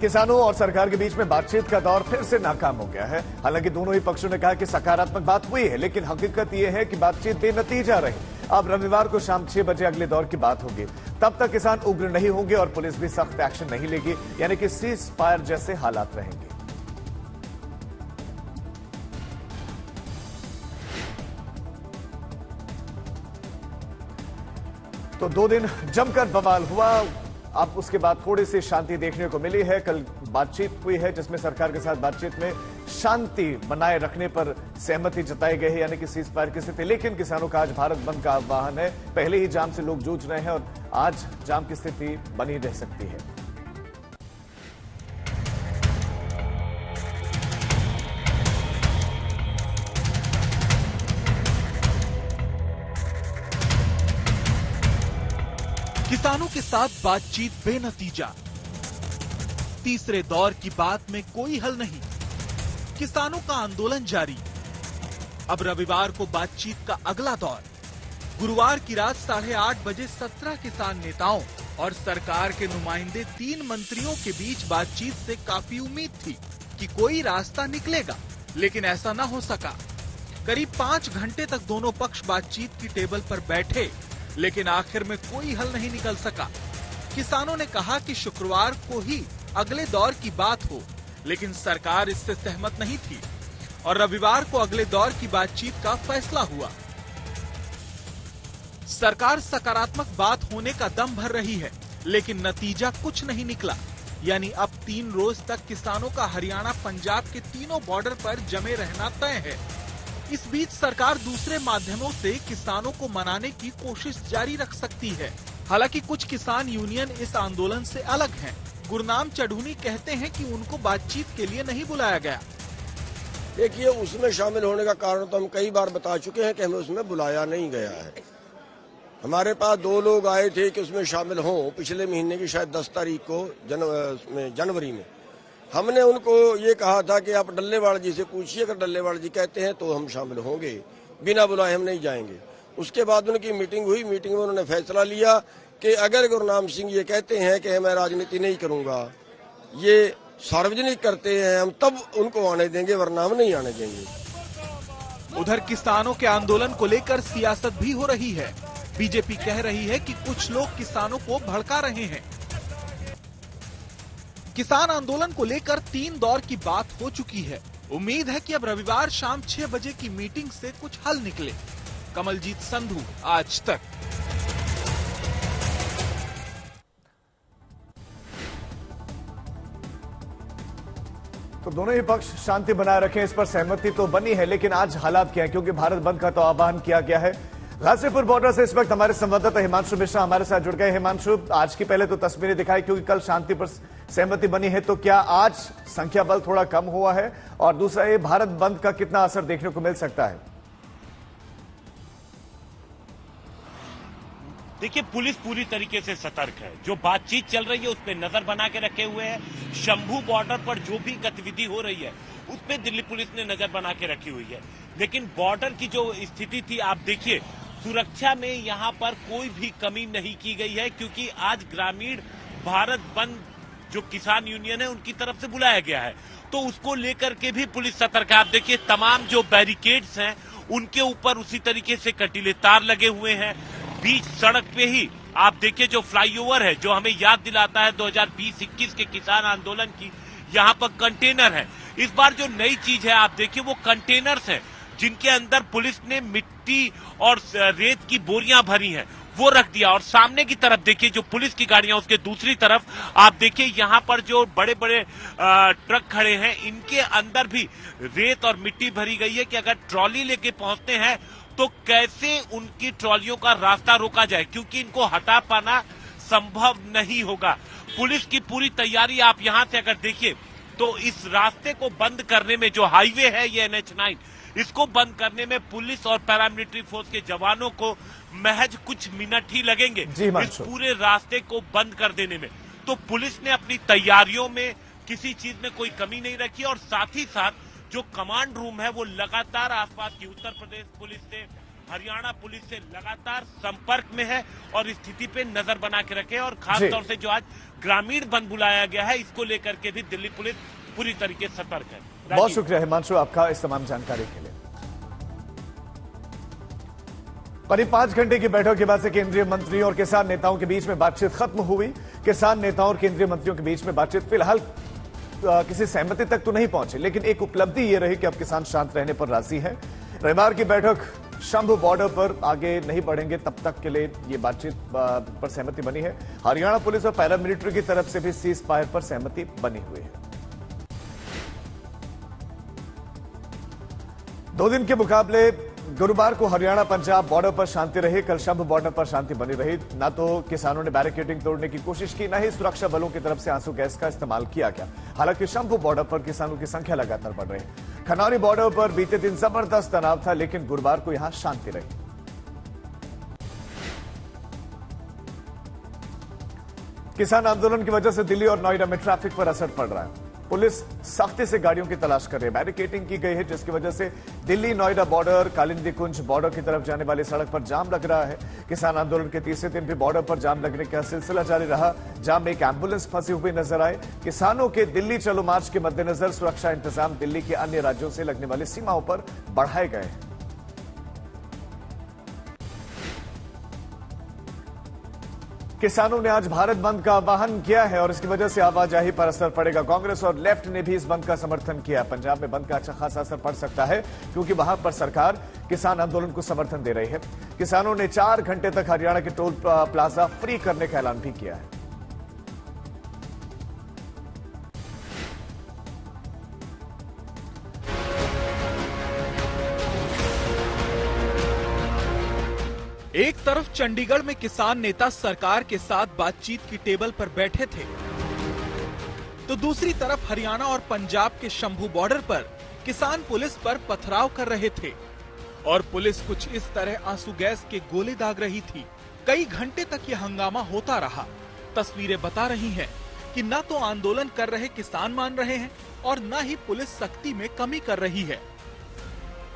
किसानों और सरकार के बीच में बातचीत का दौर फिर से नाकाम हो गया है। हालांकि दोनों ही पक्षों ने कहा कि सकारात्मक बात हुई है, लेकिन हकीकत यह है कि बातचीत बेनतीजा रही। अब रविवार को शाम 6 बजे अगले दौर की बात होगी। तब तक किसान उग्र नहीं होंगे और पुलिस भी सख्त एक्शन नहीं लेगी, यानी कि सीज फायर जैसे हालात रहेंगे। तो 2 दिन जमकर बवाल हुआ। अब उसके बाद थोड़ी सी शांति देखने को मिली है। कल बातचीत हुई है जिसमें सरकार के साथ बातचीत में शांति बनाए रखने पर सहमति जताई गई है, यानी कि सीज फायर की स्थिति। लेकिन किसानों का आज भारत बंद का आह्वान है। पहले ही जाम से लोग जूझ रहे हैं और आज जाम की स्थिति बनी रह सकती है। किसानों के साथ बातचीत बेनतीजा। तीसरे दौर की बात में कोई हल नहीं। किसानों का आंदोलन जारी। अब रविवार को बातचीत का अगला दौर। गुरुवार की रात 8:30 बजे 17 किसान नेताओं और सरकार के नुमाइंदे 3 मंत्रियों के बीच बातचीत से काफी उम्मीद थी कि कोई रास्ता निकलेगा, लेकिन ऐसा न हो सका। करीब 5 घंटे तक दोनों पक्ष बातचीत की टेबल पर बैठे, लेकिन आखिर में कोई हल नहीं निकल सका। किसानों ने कहा कि शुक्रवार को ही अगले दौर की बात हो, लेकिन सरकार इससे सहमत नहीं थी और रविवार को अगले दौर की बातचीत का फैसला हुआ। सरकार सकारात्मक बात होने का दम भर रही है, लेकिन नतीजा कुछ नहीं निकला। यानी अब 3 रोज तक किसानों का हरियाणा पंजाब के तीनों बॉर्डर पर जमे रहना तय है। इस बीच सरकार दूसरे माध्यमों से किसानों को मनाने की कोशिश जारी रख सकती है। हालांकि कुछ किसान यूनियन इस आंदोलन से अलग हैं। गुरनाम चढ़ूनी कहते हैं कि उनको बातचीत के लिए नहीं बुलाया गया। देखिए, उसमें शामिल होने का कारण तो हम कई बार बता चुके हैं कि हमें उसमें बुलाया नहीं गया है। हमारे पास 2 लोग आए थे कि उसमें शामिल हों, पिछले महीने की शायद 10 तारीख को जनवरी में। हमने उनको ये कहा था कि आप डल्लेवाल जी से पूछिए, अगर डल्लेवाल जी कहते हैं तो हम शामिल होंगे, बिना बुलाए हम नहीं जाएंगे। उसके बाद उनकी मीटिंग हुई। मीटिंग में उन्होंने फैसला लिया कि अगर गुरनाम सिंह ये कहते हैं कि मैं राजनीति नहीं करूंगा, ये सार्वजनिक करते हैं, हम तब उनको आने देंगे, वरना हम नहीं आने देंगे। उधर किसानों के आंदोलन को लेकर सियासत भी हो रही है। बीजेपी कह रही है कि कुछ लोग किसानों को भड़का रहे हैं। किसान आंदोलन को लेकर 3 दौर की बात हो चुकी है। उम्मीद है कि अब रविवार शाम 6 बजे की मीटिंग से कुछ हल निकले। कमलजीत संधू, आज तक। तो दोनों ही पक्ष शांति बनाए रखें, इस पर सहमति तो बनी है, लेकिन आज हालात क्या है, क्योंकि भारत बंद का तो आह्वान किया गया है। गाजीपुर बॉर्डर से इस वक्त हमारे संवाददाता हिमांशु मिश्रा हमारे साथ जुड़ गए। हिमांशु, आज की पहले तो तस्वीरें दिखाई, क्योंकि कल शांति पर सहमति बनी है, तो क्या आज संख्या बल थोड़ा कम हुआ है? और दूसरा, ये भारत बंद का कितना असर देखने को मिल सकता है? देखिए, पुलिस पूरी तरीके से सतर्क है। जो बातचीत चल रही है उस पर नजर बना के रखे हुए हैं। शंभू बॉर्डर पर जो भी गतिविधि हो रही है उस पर दिल्ली पुलिस ने नजर बना के रखी हुई है। लेकिन बॉर्डर की जो स्थिति थी, आप देखिए, सुरक्षा में यहाँ पर कोई भी कमी नहीं की गई है, क्योंकि आज ग्रामीण भारत बंद जो किसान यूनियन है उनकी तरफ से बुलाया गया है, तो उसको लेकर के भी पुलिस सतर्क है। आप देखिए, तमाम जो बैरिकेड्स हैं उनके ऊपर उसी तरीके से कटीले तार लगे हुए हैं। बीच सड़क पे ही आप देखिए जो फ्लाईओवर है, जो हमें याद दिलाता है 2020-21 के किसान आंदोलन की, यहाँ पर कंटेनर है। इस बार जो नई चीज है, आप देखिए, वो कंटेनर्स हैं जिनके अंदर पुलिस ने मिट्टी और रेत की बोरियां भरी हैं, वो रख दिया। और सामने की तरफ देखिए जो पुलिस की गाड़ियां, उसके दूसरी तरफ आप देखिए यहाँ पर जो बड़े बड़े ट्रक खड़े हैं, इनके अंदर भी रेत और मिट्टी भरी गई है कि अगर ट्रॉली लेके पहुंचते हैं तो कैसे उनकी ट्रॉलियों का रास्ता रोका जाए, क्योंकि इनको हटा पाना संभव नहीं होगा। पुलिस की पूरी तैयारी आप यहां से अगर देखिए तो इस रास्ते को बंद करने में, जो हाईवे है ये NH9, इसको बंद करने में पुलिस और पैरामिलिट्री फोर्स के जवानों को महज कुछ मिनट ही लगेंगे इस पूरे रास्ते को बंद कर देने में। तो पुलिस ने अपनी तैयारियों में किसी चीज में कोई कमी नहीं रखी और साथ ही साथ जो कमांड रूम है वो लगातार आसपास की उत्तर प्रदेश पुलिस से हरियाणा पुलिस से लगातार संपर्क में है और स्थिति पे नजर बना के रखे और खास जी। तौर से जो आज ग्रामीण बंद बुलाया गया है इसको लेकर के भी दिल्ली पुलिस पूरी तरीके से सतर्क है। बहुत राजीव। शुक्रिया हिमांशु आपका इस तमाम जानकारी के लिए। करीब 5 घंटे की बैठक के बाद से केंद्रीय मंत्रियों और किसान नेताओं के बीच में बातचीत खत्म हुई। किसान नेताओं और केंद्रीय मंत्रियों के बीच में बातचीत फिलहाल किसी सहमति तक तो नहीं पहुंची, लेकिन एक उपलब्धि यह रही कि अब किसान शांत रहने पर राजी है। रविवार की बैठक शंभू बॉर्डर पर आगे नहीं बढ़ेंगे तब तक के लिए ये बातचीत पर सहमति बनी है। हरियाणा पुलिस और पैरामिलिट्री की तरफ से भी सीज फायर पर सहमति बनी हुई है। 2 दिन के मुकाबले गुरुवार को हरियाणा पंजाब बॉर्डर पर शांति रही। कल शंभू बॉर्डर पर शांति बनी रही। न तो किसानों ने बैरिकेडिंग तोड़ने की कोशिश की, न ही सुरक्षा बलों की तरफ से आंसू गैस का इस्तेमाल किया गया। हालांकि शंभू बॉर्डर पर किसानों की संख्या लगातार बढ़ रही है। खनौरी बॉर्डर पर बीते दिन जबरदस्त तनाव था, लेकिन गुरुवार को यहां शांति रही। किसान आंदोलन की वजह से दिल्ली और नोएडा में ट्रैफिक पर असर पड़ रहा है। पुलिस सख्ती से गाड़ियों की तलाश कर रही है। बैरिकेडिंग की गई है, जिसकी वजह से दिल्ली नोएडा बॉर्डर, कालिंदी कुंज बॉर्डर की तरफ जाने वाली सड़क पर जाम लग रहा है। किसान आंदोलन के तीसरे दिन भी बॉर्डर पर जाम लगने का सिलसिला जारी रहा। जाम में एक एम्बुलेंस फंसी हुई नजर आए। किसानों के दिल्ली चलो मार्च के मद्देनजर सुरक्षा इंतजाम दिल्ली के अन्य राज्यों से लगने वाली सीमाओं पर बढ़ाए गए हैं। किसानों ने आज भारत बंद का आह्वान किया है और इसकी वजह से आवाजाही पर असर पड़ेगा। कांग्रेस और लेफ्ट ने भी इस बंद का समर्थन किया। पंजाब में बंद का अच्छा खासा असर पड़ सकता है, क्योंकि वहां पर सरकार किसान आंदोलन को समर्थन दे रही है। किसानों ने 4 घंटे तक हरियाणा के टोल प्लाजा फ्री करने का ऐलान भी किया है। एक तरफ चंडीगढ़ में किसान नेता सरकार के साथ बातचीत की टेबल पर बैठे थे, तो दूसरी तरफ हरियाणा और पंजाब के शंभू बॉर्डर पर किसान पुलिस पर पथराव कर रहे थे और पुलिस कुछ इस तरह आंसू गैस के गोले दाग रही थी। कई घंटे तक यह हंगामा होता रहा। तस्वीरें बता रही हैं कि न तो आंदोलन कर रहे किसान मान रहे हैं और न ही पुलिस सख्ती में कमी कर रही है।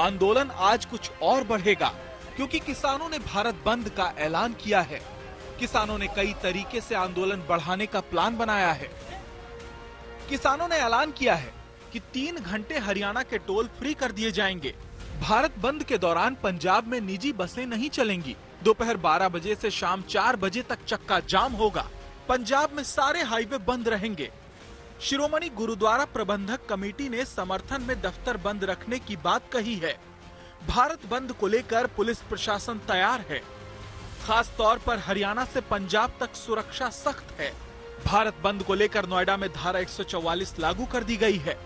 आंदोलन आज कुछ और बढ़ेगा, क्योंकि किसानों ने भारत बंद का ऐलान किया है। किसानों ने कई तरीके से आंदोलन बढ़ाने का प्लान बनाया है। किसानों ने ऐलान किया है कि 3 घंटे हरियाणा के टोल फ्री कर दिए जाएंगे। भारत बंद के दौरान पंजाब में निजी बसें नहीं चलेंगी। दोपहर 12 बजे से शाम 4 बजे तक चक्का जाम होगा। पंजाब में सारे हाईवे बंद रहेंगे। शिरोमणि गुरुद्वारा प्रबंधक कमेटी ने समर्थन में दफ्तर बंद रखने की बात कही है। भारत बंद को लेकर पुलिस प्रशासन तैयार है। खास तौर पर हरियाणा से पंजाब तक सुरक्षा सख्त है। भारत बंद को लेकर नोएडा में धारा 144 लागू कर दी गई है।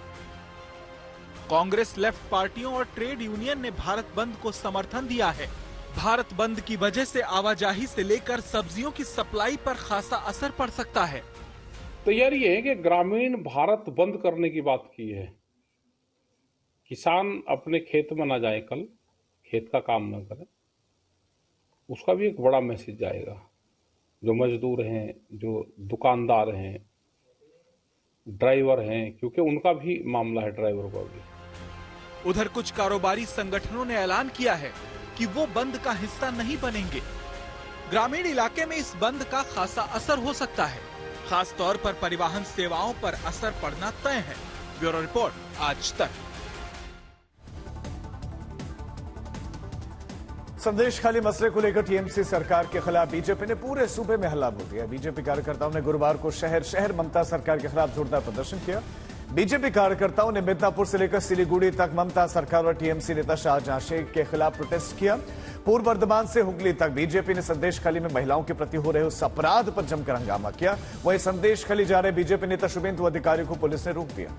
कांग्रेस, लेफ्ट पार्टियों और ट्रेड यूनियन ने भारत बंद को समर्थन दिया है। भारत बंद की वजह से आवाजाही से लेकर सब्जियों की सप्लाई पर खासा असर पड़ सकता है। तो यार ये है कि ग्रामीण भारत बंद करने की बात की है। किसान अपने खेत में ना जाए, कल खेत का काम ना करें, उसका भी एक बड़ा मैसेज जाएगा। जो मजदूर हैं, जो दुकानदार हैं, ड्राइवर हैं, क्योंकि उनका भी मामला है, ड्राइवर का भी। उधर कुछ कारोबारी संगठनों ने ऐलान किया है कि वो बंद का हिस्सा नहीं बनेंगे। ग्रामीण इलाके में इस बंद का खासा असर हो सकता है। खास तौर पर परिवहन सेवाओं पर असर पड़ना तय है। ब्यूरो रिपोर्ट, आज तक। संदेश खाली मसले को लेकर टीएमसी सरकार के खिलाफ बीजेपी ने पूरे सूबे में हल्ला बोल दिया। बीजेपी कार्यकर्ताओं ने गुरुवार को शहर शहर ममता सरकार के खिलाफ जोरदार प्रदर्शन किया। बीजेपी कार्यकर्ताओं ने मिदनापुर से लेकर सिलीगुड़ी तक ममता सरकार और टीएमसी नेता शाहजहां शेख के खिलाफ प्रोटेस्ट किया। पूर्व बर्धमान से हुगली तक बीजेपी ने संदेश खाली में महिलाओं के प्रति हो रहे उस अपराध पर जमकर हंगामा किया। वहीं संदेश खाली जा रहे बीजेपी नेता शुभेंदु अधिकारी को पुलिस ने रोक दिया।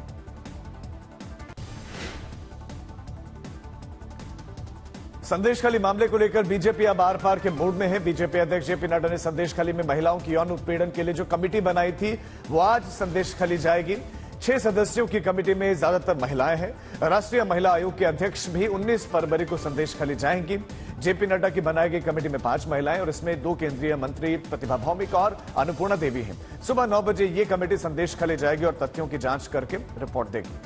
संदेश खाली मामले को लेकर बीजेपी अब आर पार के मूड में है। बीजेपी अध्यक्ष जेपी नड्डा ने संदेश खाली में महिलाओं की यौन उत्पीड़न के लिए जो कमेटी बनाई थी वो आज संदेश खाली जाएगी। 6 सदस्यों की कमेटी में ज्यादातर महिलाएं हैं। राष्ट्रीय महिला आयोग के अध्यक्ष भी 19 फरवरी को संदेश खाली जाएंगी। जेपी नड्डा की बनाई गई कमेटी में 5 महिलाएं और इसमें 2 केंद्रीय मंत्री प्रतिभा भौमिक और अन्नपूर्णा देवी हैं। सुबह 9 बजे ये कमेटी संदेश खाली जाएगी और तथ्यों की जांच करके रिपोर्ट देगी।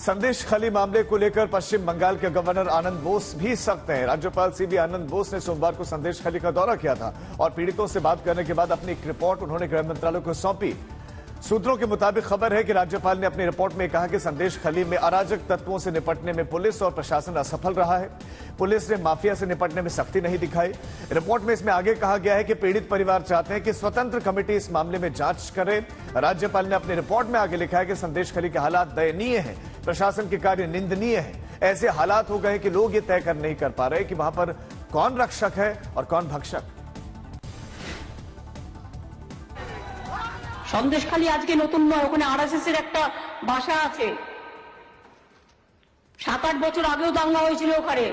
संदेश खली मामले को लेकर पश्चिम बंगाल के गवर्नर आनंद बोस भी सख्त हैं। राज्यपाल सीबी आनंद बोस ने सोमवार को संदेश खली का दौरा किया था और पीड़ितों से बात करने के बाद अपनी एक रिपोर्ट उन्होंने गृह मंत्रालय को सौंपी। सूत्रों के मुताबिक खबर है कि राज्यपाल ने अपनी रिपोर्ट में कहा कि संदेश खली में अराजक तत्वों से निपटने में पुलिस और प्रशासन असफल रहा है। पुलिस ने माफिया से निपटने में सख्ती नहीं दिखाई। रिपोर्ट में इसमें आगे कहा गया है कि पीड़ित परिवार चाहते हैं कि स्वतंत्र कमेटी इस मामले में जांच करे। राज्यपाल ने अपनी रिपोर्ट में आगे लिखा है कि संदेश खली के हालात दयनीय हैं, प्रशासन के कार्य निंदनीय है। ऐसे हालात हो गए कि लोग ये तय कर नहीं कर पा रहे कि वहां पर कौन रक्षक है और कौन भक्षक। সন্দেশখালী আজকে নতুন নয়, ওখানে আরএসএস এর একটা ভাষা আছে। 7-8 বছর আগেও দাঙ্গা হয়েছিল ওখানে।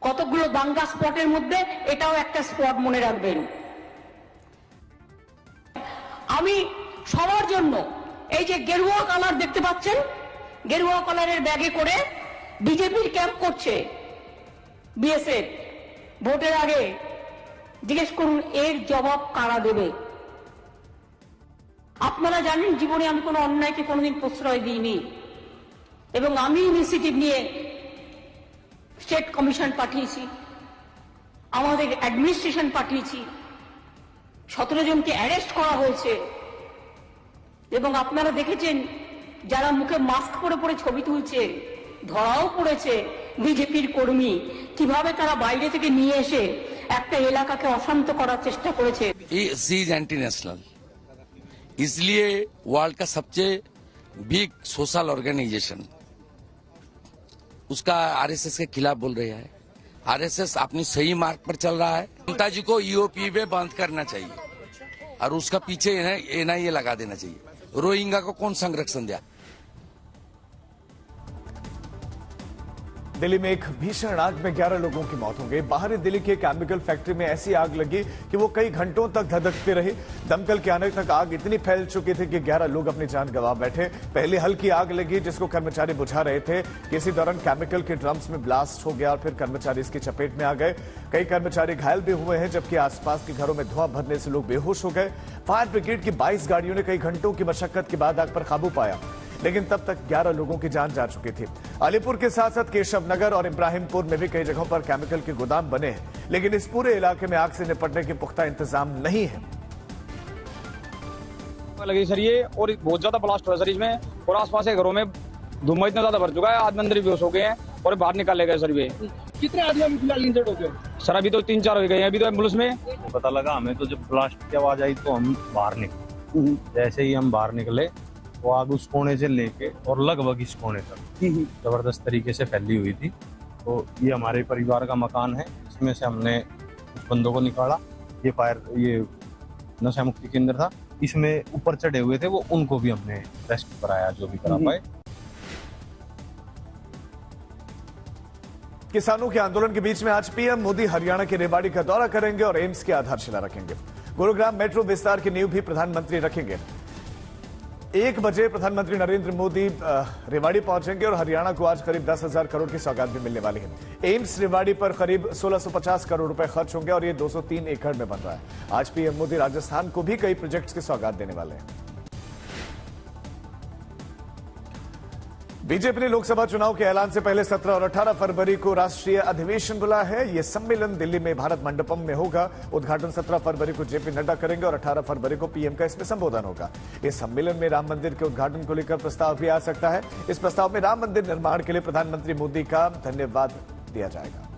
কতগুলো দাঙ্গা স্পটের মধ্যে এটাও একটা স্পট, মনে রাখবেন। আমি সবার জন্য এই যে গেরুয়া কালার দেখতে পাচ্ছেন, গেরুয়া কালারের ব্যাগে করে বিজেপির ক্যাম্প করছে বিএসএফ, ভোটের আগে জিজ্ঞেস করুন এর জবাব কারা দেবে। আপনারা জানেন জীবনে আমি কোনো অন্যায়কে কোনোদিন প্রশ্রয় দিইনি এবং আমি ইনিশিয়েটিভ নিয়ে স্টেট কমিশন পাঠিয়েছি, আমাদের অ্যাডমিনিস্ট্রেশন পাঠিয়েছি, 17 জনকে অ্যারেস্ট করা হয়েছে এবং আপনারা দেখেছেন যারা মুখে মাস্ক পরে পরে ছবি তুলছে ধরাও পড়েছে বিজেপির কর্মী, কিভাবে তারা বাইরে থেকে নিয়ে এসে একটা এলাকাকে অশান্ত করার চেষ্টা করেছে। सी इज एंटी नेशनल, इसलिए वर्ल्ड का सबसे बिग सोशल ऑर्गेनाइजेशन उसका आरएसएस के खिलाफ बोल रहा है। आरएसएस अपनी सही मार्ग पर चल रहा है। जनता जी को ईओपी पे बंद करना चाहिए और उसका पीछे एनआईए लगा देना चाहिए। रोहिंग्या को कौन संरक्षण दिया? दिल्ली में एक भीषण आग में 11 लोगों की मौत हो गई। बाहरी दिल्ली की केमिकल फैक्ट्री में ऐसी आग लगी कि वो कई घंटों तक धधकती रही। दमकल के आने तक आग इतनी फैल चुकी थी कि 11 लोग अपनी जान गंवा बैठे। पहले हल्की आग लगी जिसको कर्मचारी बुझा रहे थे। किसी दौरान केमिकल के ड्रम्स में ब्लास्ट हो गया और फिर कर्मचारी इसकी चपेट में आ गए। कई कर्मचारी घायल भी हुए हैं, जबकि आसपास के घरों में धुआं भरने से लोग बेहोश हो गए। फायर ब्रिगेड की 22 गाड़ियों ने कई घंटों की मशक्कत के बाद आग पर काबू पाया, लेकिन तब तक 11 लोगों की जान जा चुकी थी। अलीपुर के साथ साथ केशव नगर और इब्राहिमपुर में भी कई जगहों पर केमिकल के गोदाम बने हैं, लेकिन इस पूरे इलाके में आग से निपटने के पुख्ता इंतजाम नहीं है। लगी सर ये, और बहुत ज्यादा ब्लास्ट हुआ सर इसमें, और आसपास के घरों में धुआं इतना ज्यादा भर चुका है, आदमी अंदर बेहोश हो गए हैं और बाहर निकाले गए सर। ये कितने आदमी अभी फिलहाल इंजर्ड हो गए? सर अभी तो 3-4 हो गए हैं, अभी तो एम्बुलेंस में। पता लगा हमें तो जब ब्लास्ट की आवाज आई तो हम बाहर निकले। जैसे ही हम बाहर निकले वो आग उस कोने से लेके और लगभग इस कोने तक जबरदस्त तरीके से फैली हुई थी। तो ये हमारे परिवार का मकान है, इसमें से हमने कुछ बंदों को निकाला। ये नशा मुक्ति केंद्र था, इसमें ऊपर चढ़े हुए थे वो, उनको भी हमने रेस्क्यू कराया जो भी करा पाए। किसानों के आंदोलन के बीच में आज पीएम मोदी हरियाणा के रेवाड़ी का दौरा करेंगे और एम्स की आधारशिला रखेंगे। गुरुग्राम मेट्रो विस्तार की नींव भी प्रधानमंत्री रखेंगे। 1 बजे प्रधानमंत्री नरेंद्र मोदी रेवाड़ी पहुंचेंगे और हरियाणा को आज करीब 10,000 करोड़ की सौगात भी मिलने वाली है। एम्स रेवाड़ी पर करीब 1650 करोड़ रुपए खर्च होंगे और ये 203 एकड़ में बन रहा है। आज पीएम मोदी राजस्थान को भी कई प्रोजेक्ट्स की सौगात देने वाले हैं। बीजेपी ने लोकसभा चुनाव के ऐलान से पहले 17 और 18 फरवरी को राष्ट्रीय अधिवेशन बुलाया है। यह सम्मेलन दिल्ली में भारत मंडपम में होगा। उद्घाटन 17 फरवरी को जेपी नड्डा करेंगे और 18 फरवरी को पीएम का इसमें संबोधन होगा। इस सम्मेलन में राम मंदिर के उद्घाटन को लेकर प्रस्ताव भी आ सकता है। इस प्रस्ताव में राम मंदिर निर्माण के लिए प्रधानमंत्री मोदी का धन्यवाद दिया जाएगा।